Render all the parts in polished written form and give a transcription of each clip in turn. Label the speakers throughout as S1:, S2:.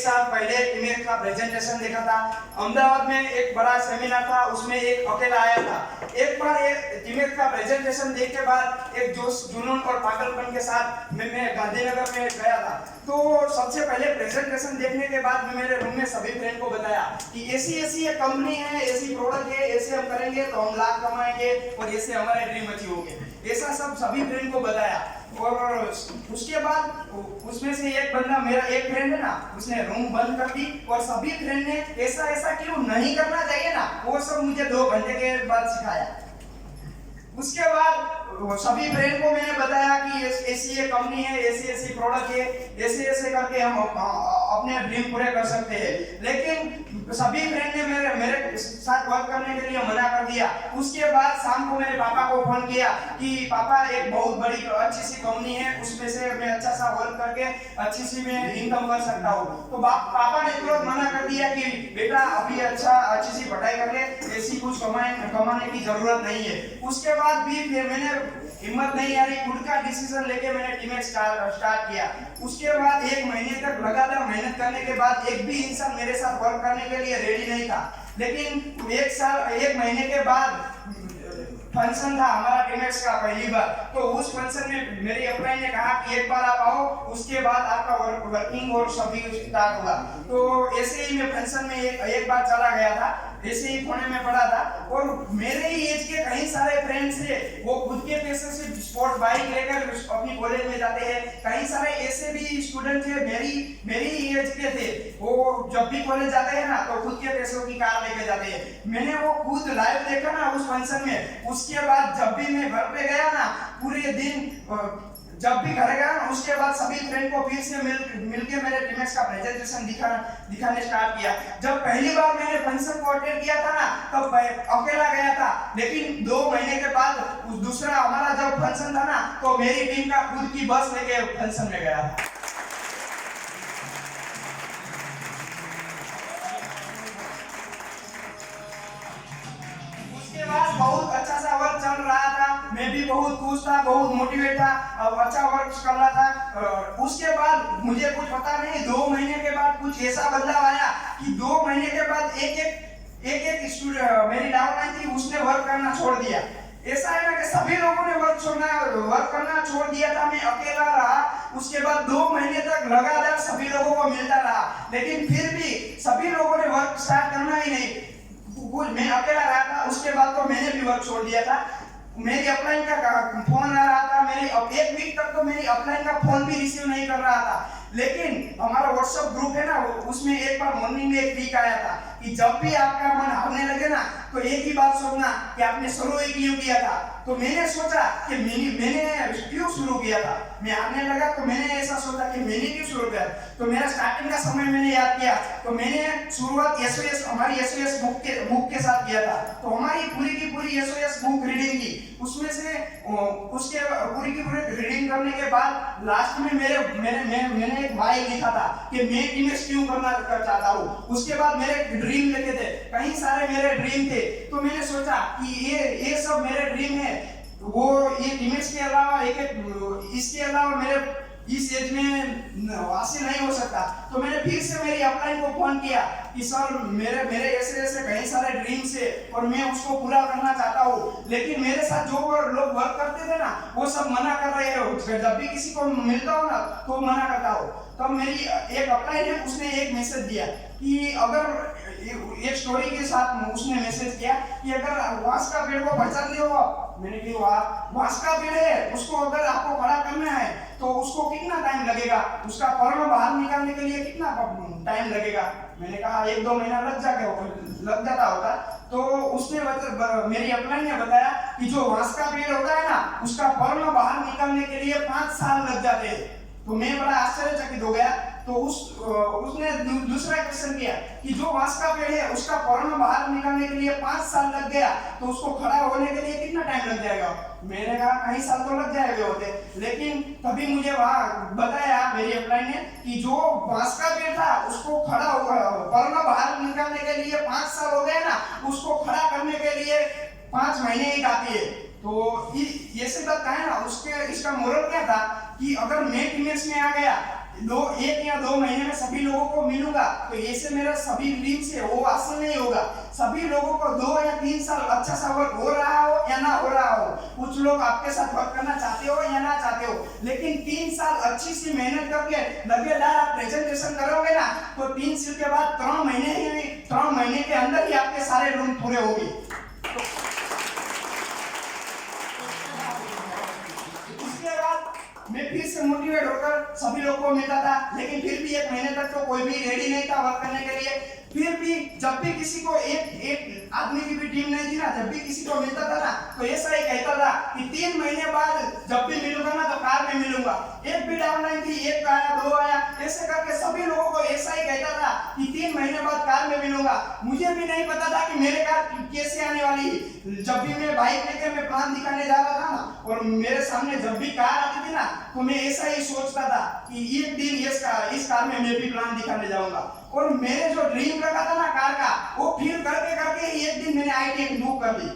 S1: साल पहले टीमेक्स का प्रेजेंटेशन देखा था। अहमदाबाद में एक बड़ा सेमिनार था, उसमें एक अकेला आया था। एक बार ये टीमेक्स का प्रेजेंटेशन देख के बाद एक जोश जुनून और पागलपन के साथ मैं गांधीनगर में गया था। तो सबसे पहले प्रेजेंटेशन देखने के बाद मैं मेरे रूम में सभी फ्रेंड को बताया कि ऐसी एक कंपनी है, ऐसी प्रोडक्ट है, ऐसे हम करेंगे तो हम लाख कमाएंगे और ऐसे हमारे ड्रीम अचीव होंगे। ऐसा सब सभी फ्रेंड को बताया। और उसके बाद उसमें से एक बंदा, मेरा एक फ्रेंड है ना, उसने रूम बंद कर दी और सभी फ्रेंड ने ऐसा क्यों नहीं करना चाहिए ना, वो सब मुझे 2 घंटे के बाद सिखाया। उसके बाद सभी फ्रेंड को मैंने बताया कि ऐसी ये कंपनी है, ऐसी प्रोडक्ट है, ऐसे करके हम अपने ड्रीम पूरे कर सकते हैं। लेकिन सभी फ्रेंड ने मेरे साथ वर्क करने के लिए मना कर दिया। उसके बाद शाम को मेरे पापा को फोन किया कि पापा एक बहुत बड़ी अच्छी सी कंपनी है, उसमें से मैं अच्छा सा वर्क करके अच्छी सी मैं इनकम कर सकता हूँ। तो पापा ने तुरंत मना कर दिया कि बेटा अभी अच्छी सी पढ़ाई कर ले, ऐसी कुछ कमाने की जरूरत नहीं है। उसके बाद भी फिर मैंने हिम्मत नहीं आ रही, खुद का डिसीजन लेके मैंने टीमेक्स स्टार्ट किया। उसके बाद 1 महीने तक लगातार मेहनत करने के बाद एक भी इंसान मेरे साथ वर्क करने के लिए रेडी नहीं था। लेकिन 1 महीने के बाद फंक्शन था हमारा टीमेक्स का पहली बार। तो उस फंक्शन में मेरी अपलाइन ने कहा कि एक बार आप आओ, उसके बाद आपका वर्किंग और सभी स्टार्ट होगा। तो ऐसे ही मैं फंक्शन में एक बार चला गया था, ऐसे ही पुणे में पढ़ा था। और मेरे ही एज के कई सारे फ्रेंड्स थे, वो खुद के पैसे से स्पोर्ट बाइक लेकर अपनी कॉलेज में जाते हैं। कई सारे ऐसे भी स्टूडेंट थे मेरी एज के थे, वो जब भी कॉलेज जाते हैं ना तो खुद के पैसों की कार लेके जाते हैं। मैंने वो खुद लाइव देखा ना उस फंक्शन में। उसके बाद जब भी मैं घर पे गया ना, पूरे दिन जब भी घर गया ना, उसके बाद सभी फ्रेंड को फिर से मिलके मेरे टीमेक्स का प्रेजेंटेशन दिखाने स्टार्ट किया। जब पहली बार मैंने फंक्शन को अटेंड किया था ना, तब अकेला गया था। लेकिन 2 महीने के बाद दूसरा हमारा जब फंक्शन था ना, तो मेरी टीम का खुद की बस लेके फंक्शन में गया था। बहुत अच्छा सा वर्क चल रहा था, मैं भी बहुत खुश था, बहुत मोटिवेट था, अब अच्छा वर्क कर रहा था। उसके बाद मुझे कुछ पता नहीं, 2 महीने के बाद कुछ ऐसा बदलाव आया कि 2 महीने के बाद एक स्टूडेंट, मेरी डाउनलाइन थी, उसने वर्क करना छोड़ दिया। ऐसा है ना कि सभी लोगों ने वर्क करना छोड़ दिया था, मैं अकेला रहा। उसके बाद 2 महीने तक लगातार सभी लोगों को मिलता रहा, लेकिन फिर भी सभी लोगों ने वर्क स्टार्ट करना ही नहीं, मैं अकेला रहा था। उसके बाद तो मैंने भी वर्क छोड़ दिया था। मेरी अपलाइन का फोन आ रहा था, मेरी 1 वीक तक तो मेरी अपलाइन का फोन भी रिसीव नहीं कर रहा था। लेकिन हमारा व्हाट्सएप ग्रुप है ना, उसमें एक बार मॉर्निंग में एक ट्वीट आया था कि जब भी आपका मन हारने लगे ना, तो एक ही बात सोचना कि आपने शुरू ही क्यों किया था। तो मैंने सोचा कि मैंने क्यों शुरू किया था। मैं हारने लगा तो मैंने ऐसा सोचा कि मैंने क्यों शुरू किया। तो मेरा स्टार्टिंग का समय मैंने याद किया, तो मैंने शुरुआत हमारी एसओएस बुक के साथ किया था। तो हमारी पूरी की पूरी एसओएस बुक रीडिंग की, उसमें से उसके पूरी की पूरी रीडिंग करने के बाद लास्ट में मैंने एक वाई लिखा था कि मैं टीमेक्स क्यों करना चाहता हूँ। उसके बाद मेरे ड्रीम लिखे थे, कई सारे मेरे ड्रीम थे। तो मैंने सोचा कि ये सब मेरे ड्रीम है, वो ये टीमेक्स के अलावा इसके अलावा मेरे इस एज में हासिल नहीं हो सकता। तो मैंने फिर से मेरी अपलाइन को फोन किया कि सर मेरे ऐसे कई सारे ड्रीम्स है और मैं उसको पूरा करना चाहता हूँ, लेकिन मेरे साथ जो लोग वर्क करते थे ना, वो सब मना कर रहे हो। जब भी किसी को मिलता हो ना तो मना करता हो। तब मेरी एक अपलाइन है, उसने एक मैसेज दिया कि अगर एक स्टोरी के साथ उसने मैसेज किया कि अगर बांस का पेड़ को बचाते हो, मैंने कहा बांस का पेड़ है, उसको अगर आपको खड़ा करना है तो उसको कितना टाइम लगेगा, उसका पर्ण बाहर निकालने के लिए कितना टाइम लगेगा। मैंने कहा 1-2 महीना लग जाता होगा। तो उसने मेरी अपलाइन ने बताया कि जो बांस का पेड़ होता है ना, उसका पर्ण बाहर निकालने के लिए 5 साल लग जाते हैं। तो मैं बड़ा आश्चर्यचकित हो गया। तो उसने दूसरा क्वेश्चन किया कि जो बांस का पेड़ है, उसका पर्ण बाहर निकालने के लिए 5 साल लग गया, तो उसको खड़ा होने के लिए कितना टाइम लग जाएगा। मैंने कहा कई साल तो लग जाएंगे होते। लेकिन तभी मुझे वहां बताया मेरी अपलाइन ने कि जो बांस का पेड़ था, उसको खड़ा पर्ण बाहर निकालने के लिए 5 साल हो गए ना, उसको खड़ा करने के लिए 5 महीने ही काफी है। तो ये से बात है ना, इसका मोरल क्या था कि अगर मैं टीमेक्स में आ गया एक या 2 महीने में सभी लोगों को मिलूंगा, तो ऐसे मेरा सभी ड्रीम से वो हासिल नहीं होगा। सभी लोगों को 2 या 3 साल अच्छा सा वर्क हो रहा हो या ना हो रहा हो, कुछ लोग आपके साथ वर्क करना चाहते हो या ना चाहते हो, लेकिन 3 साल अच्छी सी मेहनत करके लगातार आप प्रेजेंटेशन करोगे ना, तो 3 साल के बाद 3 महीने के अंदर ही आपके सारे रूम पूरे होंगे। उसके बाद मैं फिर से मोटिवेट होकर सभी लोगों को मिलता था, लेकिन फिर भी 1 महीने तक तो कोई भी रेडी नहीं था वर्क करने के लिए। फिर भी जब भी किसी को एक आदमी की भी टीम नहीं थी ना, जब भी किसी को मिलता था ना, तो ऐसा ही कहता था कि 3 महीने बाद जब भी मिलूंगा ना तो कार में मिलूंगा। एक भी डाउनलाइन थी, 1 आया 2 आया, ऐसे करके सभी लोगों को ऐसा ही कहता था कि 3 महीने बाद कार में मिलूंगा। मुझे भी नहीं पता था कि मेरे कार कैसे आने वाली है। जब भी मैं बाइक लेकर मैं प्लान दिखाने जा रहा था ना, और मेरे सामने जब भी कार आती थी ना, तो मैं ऐसा ही सोचता था कि एक दिन इस कार में मैं भी प्लान दिखाने जाऊंगा। और मेरे जो ड्रीम रखा था ना कार का, वो फील करके करके एक दिन मैंने आई बुक कर ली।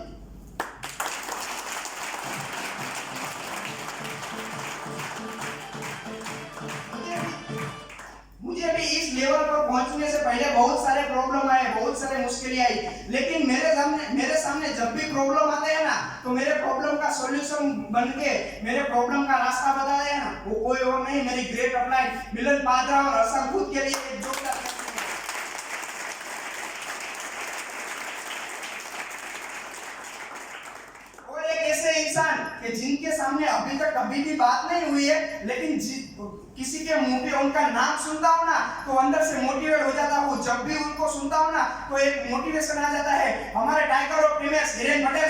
S1: मुझे भी इस लेवल पर पहुंचने से पहले बहुत सारे प्रॉब्लम आए, बहुत सारे मुश्किलें आई, लेकिन मेरे सामने जब भी प्रॉब्लम आते हैं ना, तो मेरे प्रॉब्लम का सॉल्यूशन बन के मेरे प्रॉब्लम का रास्ता बताते हैं ना, वो कोई और नहीं, मेरी ग्रेट अपलाइन मिलन पात्रा और असम खुद के लिए एक जोरदार ऐसे इंसान कि जिनके सामने अभी तक कभी भी बात नहीं हुई है, लेकिन किसी के मुंह पे उनका नाम सुनता हूं ना, तो अंदर से मोटिवेट हो जाता हूं। जब भी उनको सुनता हूं ना, तो एक मोटिवेशन आ जाता है। हमारे tiger of premiers Hiren Patel